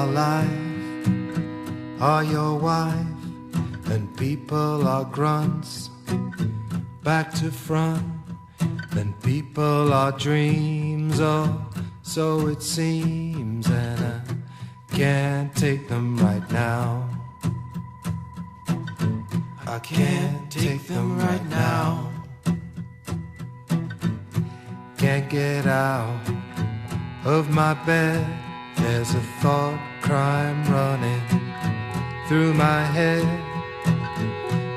our life are your wife, and people are grunts, back to front, and people are dreams, oh, so it seems, and I can't take them right now. I can't take them right now. Can't get out of my bed. There's a thought crime running through my head.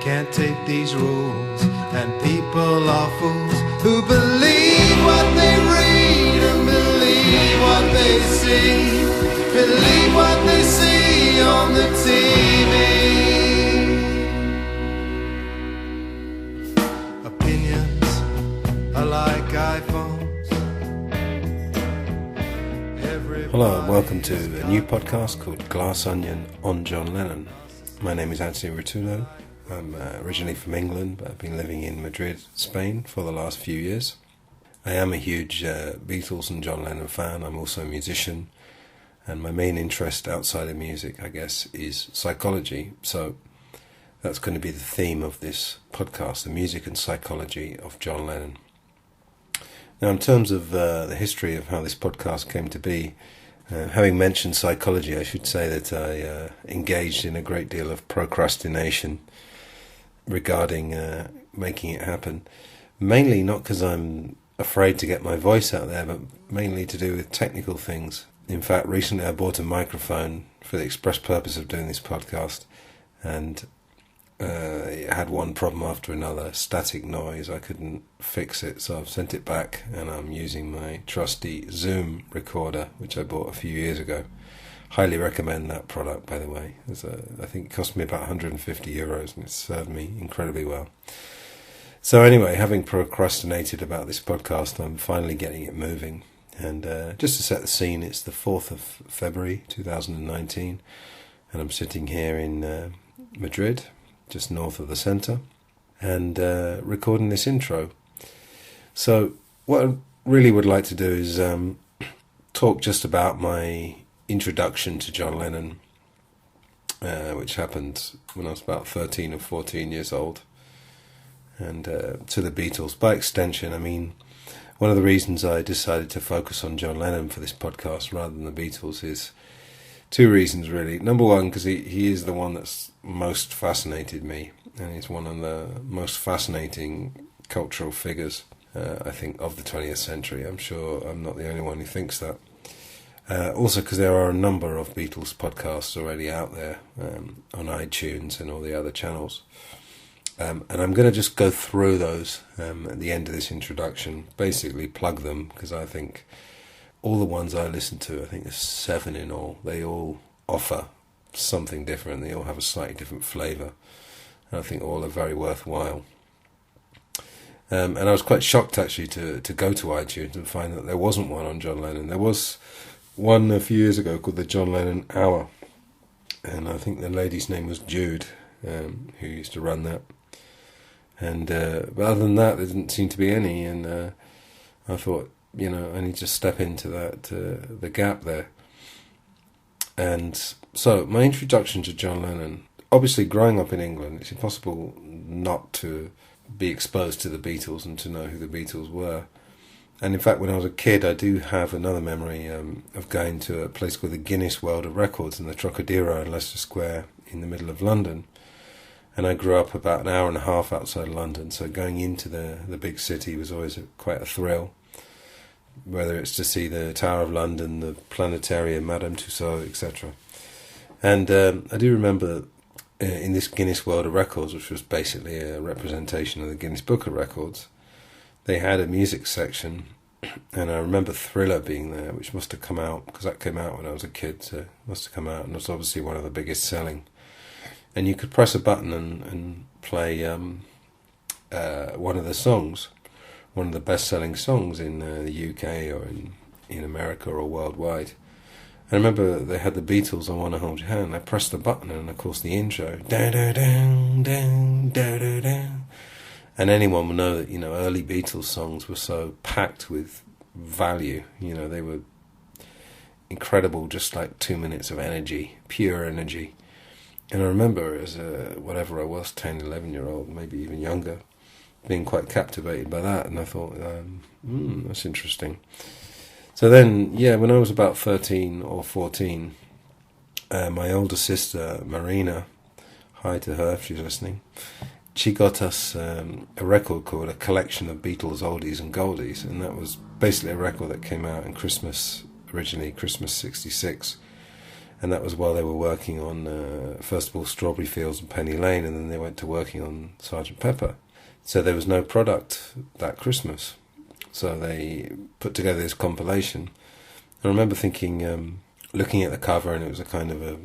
Can't take these rules, and people are fools who believe what they read and believe what they see, believe what they see on the TV. Opinions are like iPhones. Hello and welcome to a new podcast called Glass Onion on John Lennon. My name is Antony. I'm originally from England, but I've been living in Madrid, Spain for the last few years. I am a huge Beatles and John Lennon fan. I'm also a musician, and my main interest outside of music, I guess, is psychology. So that's going to be the theme of this podcast, the music and psychology of John Lennon. Now, in terms of the history of how this podcast came to be, having mentioned psychology, I should say that I engaged in a great deal of procrastination regarding making it happen. Mainly not because I'm afraid to get my voice out there, but mainly to do with technical things. In fact, recently I bought a microphone for the express purpose of doing this podcast, and it had one problem after another, static noise. I couldn't fix it, so I've sent it back, and I'm using my trusty Zoom recorder, which I bought a few years ago. Highly recommend that product, by the way. I think it cost me about €150, and it's served me incredibly well. So anyway, having procrastinated about this podcast, I'm finally getting it moving. And just to set the scene, it's the 4th of February 2019, and I'm sitting here in Madrid, just north of the centre, and recording this intro. So what I really would like to do is talk just about my introduction to John Lennon, which happened when I was about 13 or 14 years old, and to the Beatles. By extension, I mean, one of the reasons I decided to focus on John Lennon for this podcast rather than the Beatles is two reasons, really. Number one, because he is the one that's most fascinated me, and he's one of the most fascinating cultural figures, I think, of the 20th century. I'm sure I'm not the only one who thinks that. Also because there are a number of Beatles podcasts already out there on iTunes and all the other channels. And I'm going to just go through those at the end of this introduction, basically plug them, because I think all the ones I listen to, I think there's 7 in all, they all offer something different. They all have a slightly different flavour. And I think all are very worthwhile. And I was quite shocked, actually, to go to iTunes and find that there wasn't one on John Lennon. There was one a few years ago called the John Lennon Hour. And I think the lady's name was Jude, who used to run that. And but other than that, there didn't seem to be any. And I thought, I need to step into that the gap there. And so, my introduction to John Lennon, obviously growing up in England, it's impossible not to be exposed to the Beatles and to know who the Beatles were. And in fact, when I was a kid, I do have another memory of going to a place called the Guinness World of Records in the Trocadero in Leicester Square in the middle of London. And I grew up about an hour and a half outside London, so going into the big city was always quite a thrill. Whether it's to see the Tower of London, the Planetarium, Madame Tussauds, etc. And I do remember in this Guinness World of Records, which was basically a representation of the Guinness Book of Records, they had a music section, and I remember Thriller being there, which must have come out, because that came out when I was a kid, so it must have come out, and it was obviously one of the biggest selling. And you could press a button and play one of the songs, one of the best-selling songs in the UK or in America or worldwide. I remember they had the Beatles, I Wanna Hold Your Hand. I pressed the button, and of course the intro, da-da-down, down, da-da-down. And anyone will know that, early Beatles songs were so packed with value. They were incredible, just like 2 minutes of energy, pure energy. And I remember as whatever I was, 10, 11-year-old, maybe even younger, being quite captivated by that. And I thought, that's interesting. So then, when I was about 13 or 14, my older sister, Marina, hi to her if she's listening, she got us a record called A Collection of Beatles Oldies and Goldies, and that was basically a record that came out in Christmas, originally Christmas 66, and that was while they were working on, first of all, Strawberry Fields and Penny Lane, and then they went to working on Sgt. Pepper. So there was no product that Christmas, so they put together this compilation. I remember thinking, looking at the cover, and it was a kind of a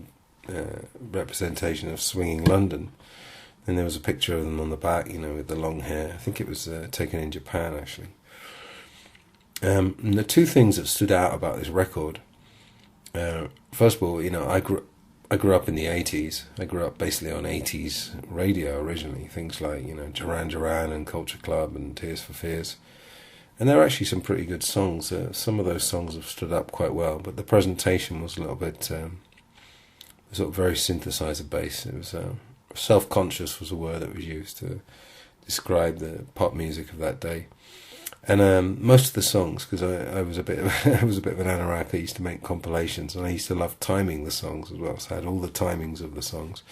representation of swinging London. And there was a picture of them on the back, with the long hair. I think it was taken in Japan, actually. And the two things that stood out about this record, first of all, I grew up in the 80s. I grew up basically on 80s radio originally. Things like, Duran Duran and Culture Club and Tears for Fears. And there are actually some pretty good songs. Some of those songs have stood up quite well, but the presentation was a little bit sort of very synthesizer based. It was self-conscious was a word that was used to describe the pop music of that day. And most of the songs, because I was a bit of I was a bit of an anorak. I used to make compilations, and I used to love timing the songs as well. So I had all the timings of the songs,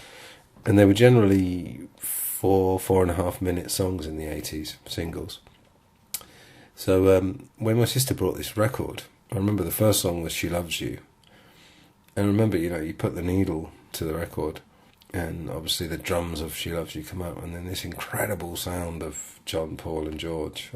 and they were generally 4.5 minute songs in the 80s, singles. So when my sister brought this record, I remember the first song was She Loves You. And I remember, you put the needle to the record, and obviously the drums of She Loves You come out, and then this incredible sound of John, Paul and George.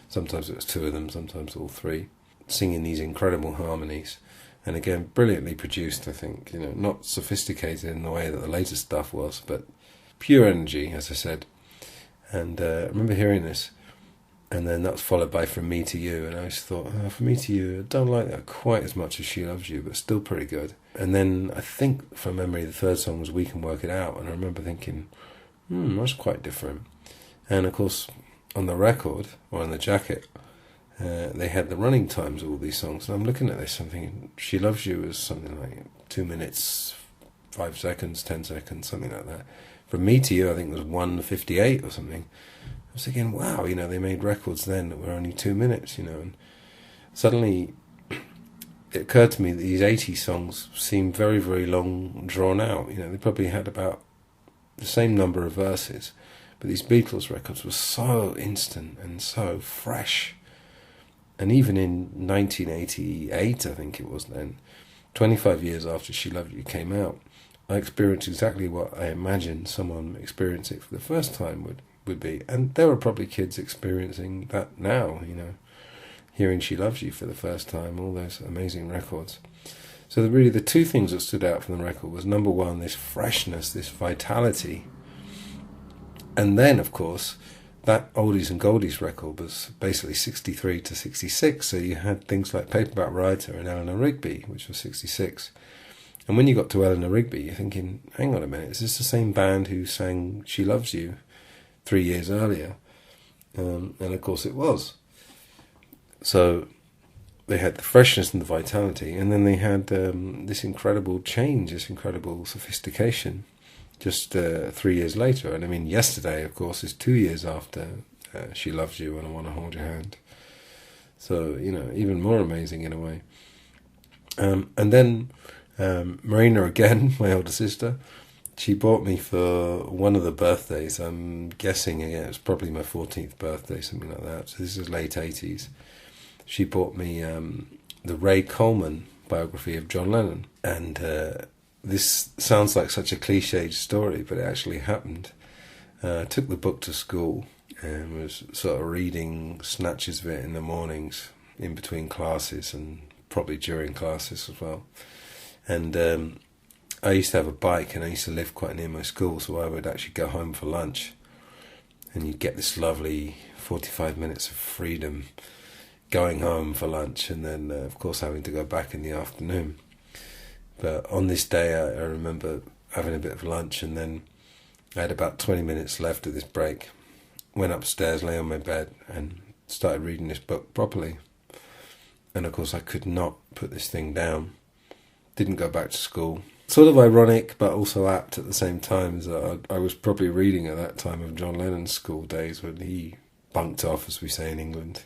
Sometimes it was two of them, sometimes all three, singing these incredible harmonies. And again, brilliantly produced, I think. Not sophisticated in the way that the later stuff was, but pure energy, as I said. And I remember hearing this. And then that was followed by From Me to You, and I just thought, From Me to You, I don't like that quite as much as She Loves You, but still pretty good. And then I think, from memory, the third song was We Can Work It Out, and I remember thinking, that's quite different. And of course, on the record, or on the jacket, they had the running times of all these songs, and I'm looking at this and thinking, She Loves You was something like 2 minutes, 5 seconds, 10 seconds, something like that. From Me to You, I think it was 1:58 or something. I was thinking, wow, they made records then that were only 2 minutes, and suddenly it occurred to me that these 80 songs seemed very, very long, drawn out. They probably had about the same number of verses, but these Beatles records were so instant and so fresh. And even in 1988, I think it was then, 25 years after She Loved You came out, I experienced exactly what I imagined someone experiencing it for the first time would be. And there were probably kids experiencing that now, hearing She Loves You for the first time, all those amazing records. So really the two things that stood out from the record was, number one, this freshness, this vitality. And then, of course, that Oldies and Goldies record was basically 63 to 66, so you had things like Paperback Writer and Eleanor Rigby, which was 66. And when you got to Eleanor Rigby, you're thinking, hang on a minute, is this the same band who sang She Loves You 3 years earlier? And of course it was. So they had the freshness and the vitality, and then they had this incredible change, this incredible sophistication just 3 years later. And I mean, yesterday, of course, is 2 years after She Loves You and I Want to Hold Your Hand. So, even more amazing in a way. And then Marina again, my older sister, she bought me for one of the birthdays, I'm guessing again, it was probably my 14th birthday, something like that. So this is late 80s. She bought me the Ray Coleman biography of John Lennon. And this sounds like such a cliched story, but it actually happened. I took the book to school and was sort of reading snatches of it in the mornings, in between classes and probably during classes as well. And I used to have a bike, and I used to live quite near my school, so I would actually go home for lunch, and you'd get this lovely 45 minutes of freedom going home for lunch, and then of course having to go back in the afternoon. But on this day I remember having a bit of lunch, and then I had about 20 minutes left of this break, went upstairs, lay on my bed and started reading this book properly. And of course I could not put this thing down. didn't go back to school. Sort of ironic, but also apt at the same time, is that I was probably reading at that time of John Lennon's school days when he bunked off, as we say in England,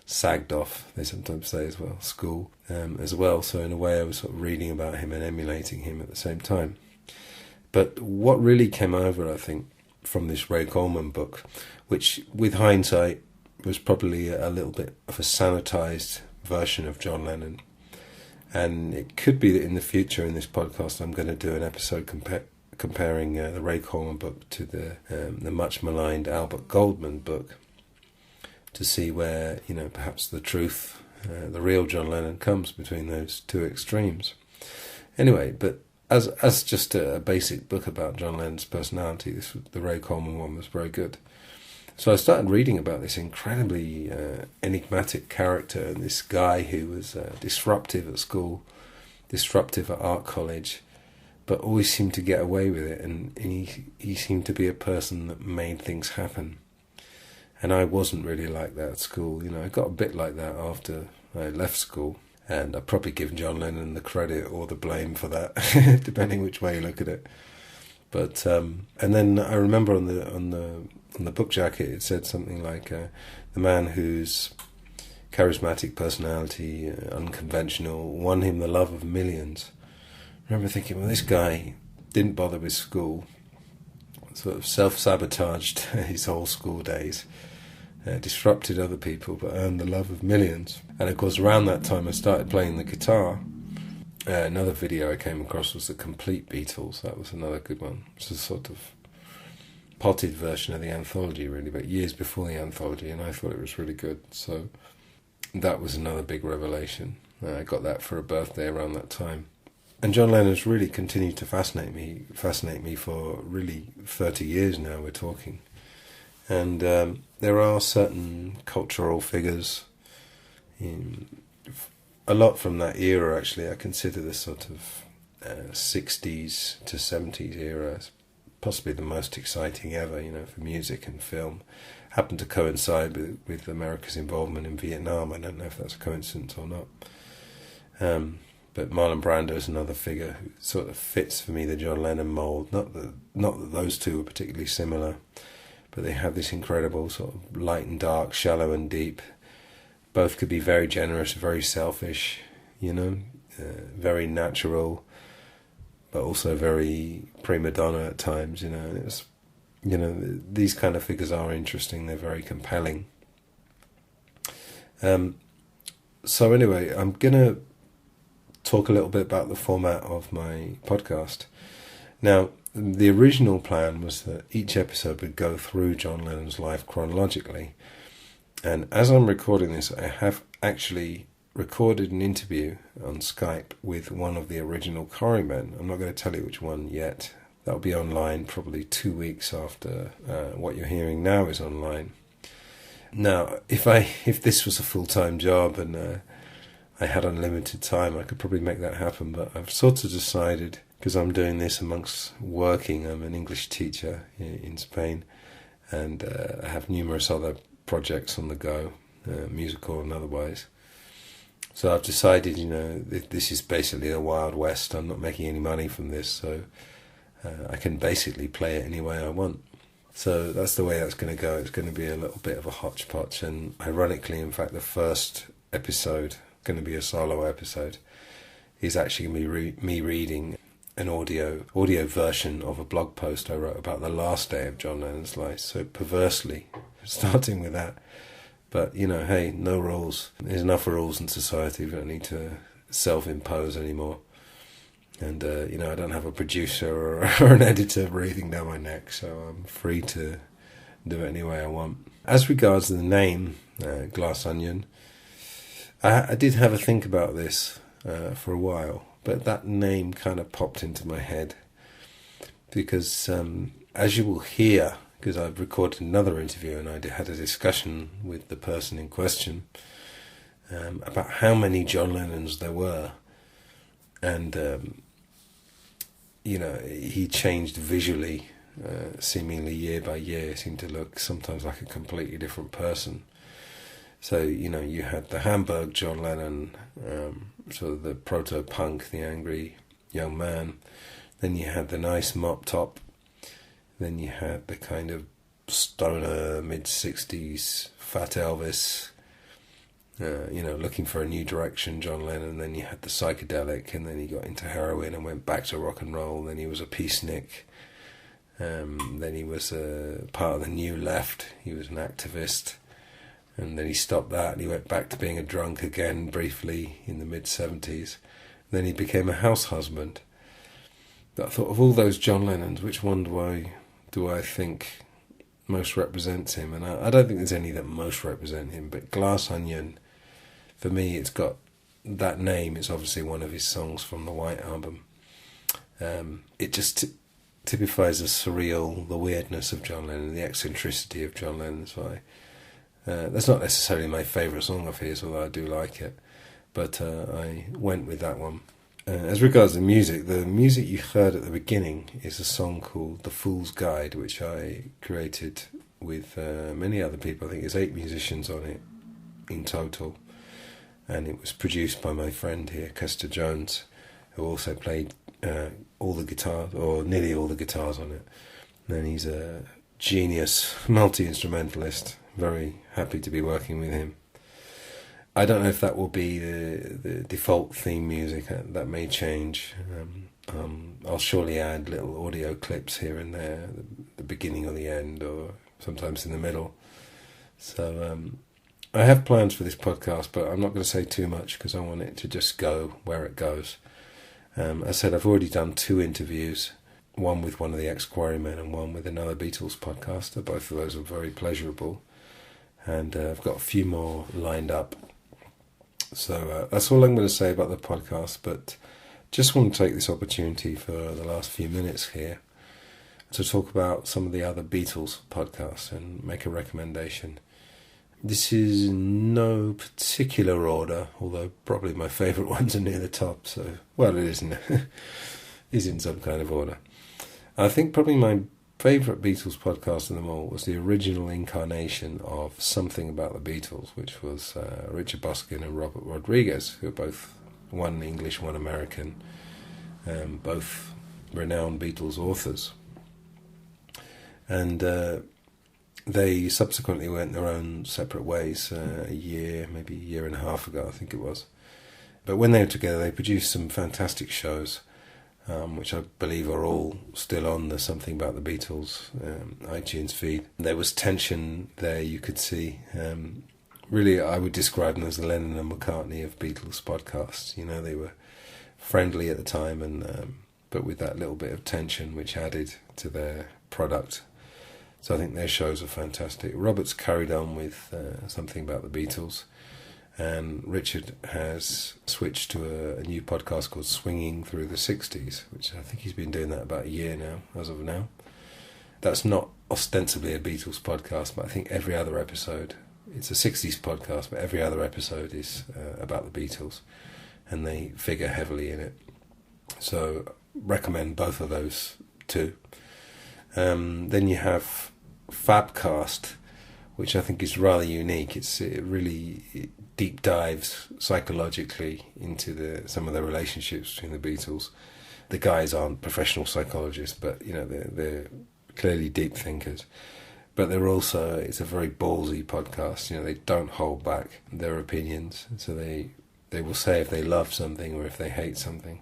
sagged off, they sometimes say as well, school as well. So in a way I was sort of reading about him and emulating him at the same time. But what really came over, I think, from this Ray Coleman book, which with hindsight was probably a little bit of a sanitized version of John Lennon. And it could be that in the future in this podcast I'm going to do an episode comparing the Ray Coleman book to the much maligned Albert Goldman book, to see where, perhaps the truth, the real John Lennon comes between those two extremes. Anyway, but as just a basic book about John Lennon's personality, the Ray Coleman one was very good. So I started reading about this incredibly enigmatic character, and this guy who was disruptive at school, disruptive at art college, but always seemed to get away with it, and he seemed to be a person that made things happen. And I wasn't really like that at school. I got a bit like that after I left school. And I've probably given John Lennon the credit or the blame for that, depending which way you look at it. But and then I remember on the book jacket it said something like the man whose charismatic personality, unconventional, won him the love of millions. I remember thinking, well, this guy didn't bother with school, sort of self-sabotaged his whole school days. Disrupted other people but earned the love of millions. And of course around that time I started playing the guitar. Another video I came across was the Complete Beatles. That was another good one. It's a sort of potted version of the anthology really, but years before the anthology, and I thought it was really good. So that was another big revelation. I got that for a birthday around that time. And John Lennon's really continued to fascinate me for really 30 years now, we're talking. And there are certain cultural figures, a lot from that era actually. I consider the sort of 60s to 70s era as possibly the most exciting ever, for music and film. Happened to coincide with America's involvement in Vietnam. I don't know if that's a coincidence or not. But Marlon Brando is another figure who sort of fits for me the John Lennon mould. Not that those two were particularly similar, but they have this incredible sort of light and dark, shallow and deep. Both could be very generous, very selfish, very natural, but also very prima donna at times, And it's, these kind of figures are interesting. They're very compelling. So anyway, I'm gonna talk a little bit about the format of my podcast. Now, the original plan was that each episode would go through John Lennon's life chronologically. And as I'm recording this, I have actually recorded an interview on Skype with one of the original Quarrymen. I'm not going to tell you which one yet. That'll be online probably 2 weeks after what you're hearing now is online. Now, if this was a full-time job and I had unlimited time, I could probably make that happen. But I've sort of decided, because I'm doing this amongst working, I'm an English teacher in Spain, and I have numerous other projects on the go, musical and otherwise. So I've decided, this is basically the Wild West. I'm not making any money from this, so I can basically play it any way I want. So that's the way that's going to go. It's going to be a little bit of a hodgepodge, and ironically, in fact, the first episode, going to be a solo episode, is actually going to be me reading an audio version of a blog post I wrote about the last day of John Lennon's life. So perversely, starting with that. But, hey, no rules. There's enough rules in society. We don't need to self-impose anymore. And, I don't have a producer or an editor breathing down my neck, so I'm free to do it any way I want. As regards the name, Glass Onion, I did have a think about this for a while, but that name kind of popped into my head because, as you will hear, because I've recorded another interview and I had a discussion with the person in question about how many John Lennons there were, and he changed visually, seemingly year by year. Seemed to look sometimes like a completely different person. So, you had the Hamburg John Lennon, sort of the proto-punk, the angry young man. Then you had the nice mop top. Then you had the kind of stoner, mid-60s, fat Elvis, looking for a new direction, John Lennon. Then you had the psychedelic, and then he got into heroin and went back to rock and roll. Then he was a peacenik. Then he was part of the New Left. He was an activist. And then he stopped that and he went back to being a drunk again briefly in the mid-70s. Then he became a house husband. But I thought, of all those John Lennons, which one do I think most represents him? And I don't think there's any that most represent him, but Glass Onion, for me, it's got that name. It's obviously one of his songs from the White Album. It just typifies the surreal, the weirdness of John Lennon, the eccentricity of John Lennon. So that's not necessarily my favourite song of his, although I do like it. But I went with that one. As regards the music you heard at the beginning is a song called The Fool's Guide, which I created with many other people. I think there's 8 musicians on it in total. And it was produced by my friend here, Kester Jones, who also played all the guitars, or nearly all the guitars on it. And he's a genius multi-instrumentalist. Very happy to be working with him. I don't know if that will be the default theme music. That may change. I'll surely add little audio clips here and there, the beginning or the end, or sometimes in the middle. So I have plans for this podcast, but I'm not going to say too much because I want it to just go where it goes. As I said, I've already done 2 interviews, one with one of the ex-Quarrymen and one with another Beatles podcaster. Both of those are very pleasurable. And I've got a few more lined up. So that's all I'm going to say about the podcast, but just want to take this opportunity for the last few minutes here to talk about some of the other Beatles podcasts and make a recommendation. This is no particular order, although probably my favourite ones are near the top, so, well, it isn't. is in some kind of order. I think probably my favourite Beatles podcast of them all was the original incarnation of Something About the Beatles, which was Richard Buskin and Robert Rodriguez, who are both, one English, one American, both renowned Beatles authors. And they subsequently went their own separate ways maybe a year and a half ago, I think it was. But when they were together, they produced some fantastic shows, which I believe are all still on the Something About the Beatles iTunes feed. There was tension there, you could see. Really, I would describe them as the Lennon and McCartney of Beatles podcasts. They were friendly at the time, and but with that little bit of tension which added to their product. So I think their shows are fantastic. Robert's carried on with Something About the Beatles, and Richard has switched to a new podcast called Swinging Through the 60s, which I think he's been doing that about a year now, as of now. That's not ostensibly a Beatles podcast, but I think every other episode, it's a 60s podcast, but every other episode is about the Beatles, and they figure heavily in it. So recommend both of those too. Then you have Fabcast, which I think is rather unique. It really deep dives psychologically into some of the relationships between the Beatles. The guys aren't professional psychologists, but they're clearly deep thinkers. But it's a very ballsy podcast. They don't hold back their opinions, so they will say if they love something or if they hate something.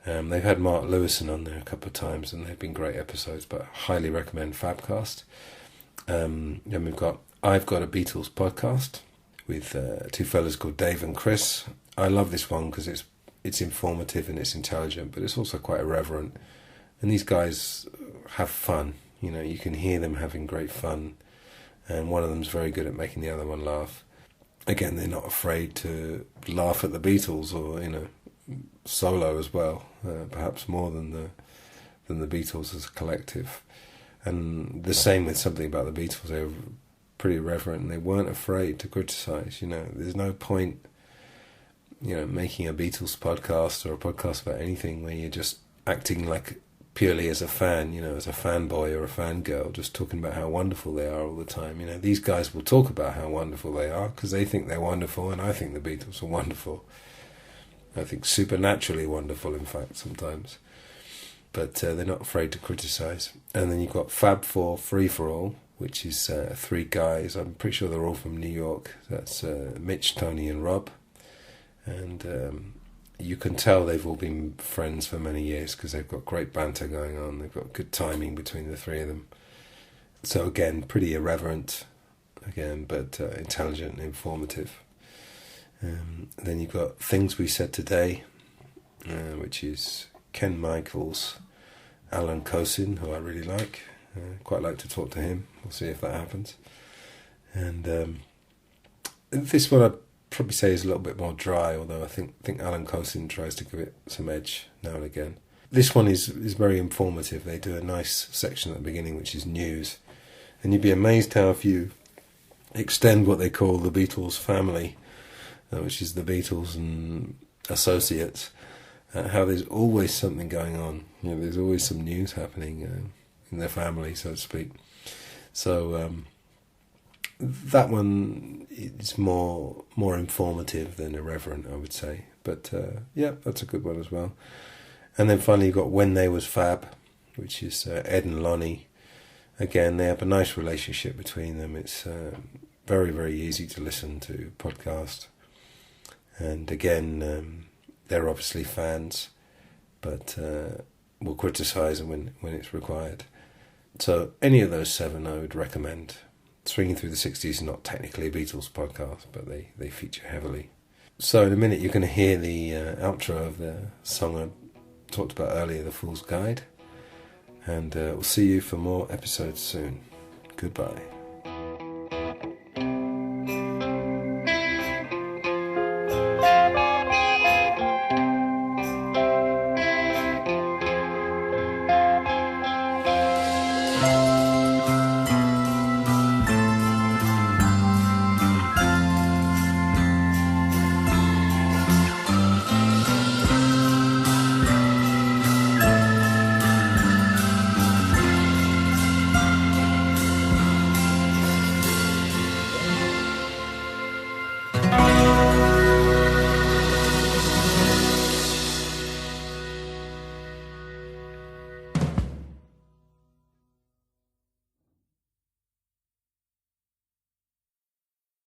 They've had Mark Lewison on there a couple of times, and they've been great episodes, but I highly recommend Fabcast. Then we've got I've Got a Beatles podcast with 2 fellas called Dave and Chris. I love this one because it's informative and it's intelligent, but it's also quite irreverent. And these guys have fun. You can hear them having great fun, and one of them's very good at making the other one laugh. Again, they're not afraid to laugh at the Beatles, or solo as well, perhaps more than the Beatles as a collective. And the same with Something About the Beatles. They were pretty irreverent, and they weren't afraid to criticise. There's no point making a Beatles podcast or a podcast about anything where you're just acting like purely as a fan, as a fanboy or a fangirl, just talking about how wonderful they are all the time. These guys will talk about how wonderful they are because they think they're wonderful, and I think the Beatles are wonderful. I think supernaturally wonderful, in fact, sometimes. But they're not afraid to criticise. And then you've got Fab Four Free For All, which is 3 guys. I'm pretty sure they're all from New York. That's Mitch, Tony and Rob. And you can tell they've all been friends for many years because they've got great banter going on. They've got good timing between the 3 of them. So again, pretty irreverent, but intelligent and informative. Then you've got Things We Said Today, which is Ken Michaels, Alan Cosin, who I really like. Quite like to talk to him. We'll see if that happens. And this one I'd probably say is a little bit more dry, although I think Alan Cosin tries to give it some edge now and again. This one is very informative. They do a nice section at the beginning, which is news. And you'd be amazed how if you extend what they call the Beatles family, which is the Beatles and associates, how there's always something going on. There's always some news happening in their family, so to speak. So that one is more informative than irreverent, I would say. But that's a good one as well. And then finally you've got When They Was Fab, which is Ed and Lonnie. Again, they have a nice relationship between them. It's very, very easy to listen to podcast. And again, they're obviously fans, but will criticise them when it's required. So any of those 7 I would recommend. Swinging Through the 60s is not technically a Beatles podcast, but they feature heavily. So in a minute you're going to hear the outro of the song I talked about earlier, The Fool's Guide. And we'll see you for more episodes soon. Goodbye.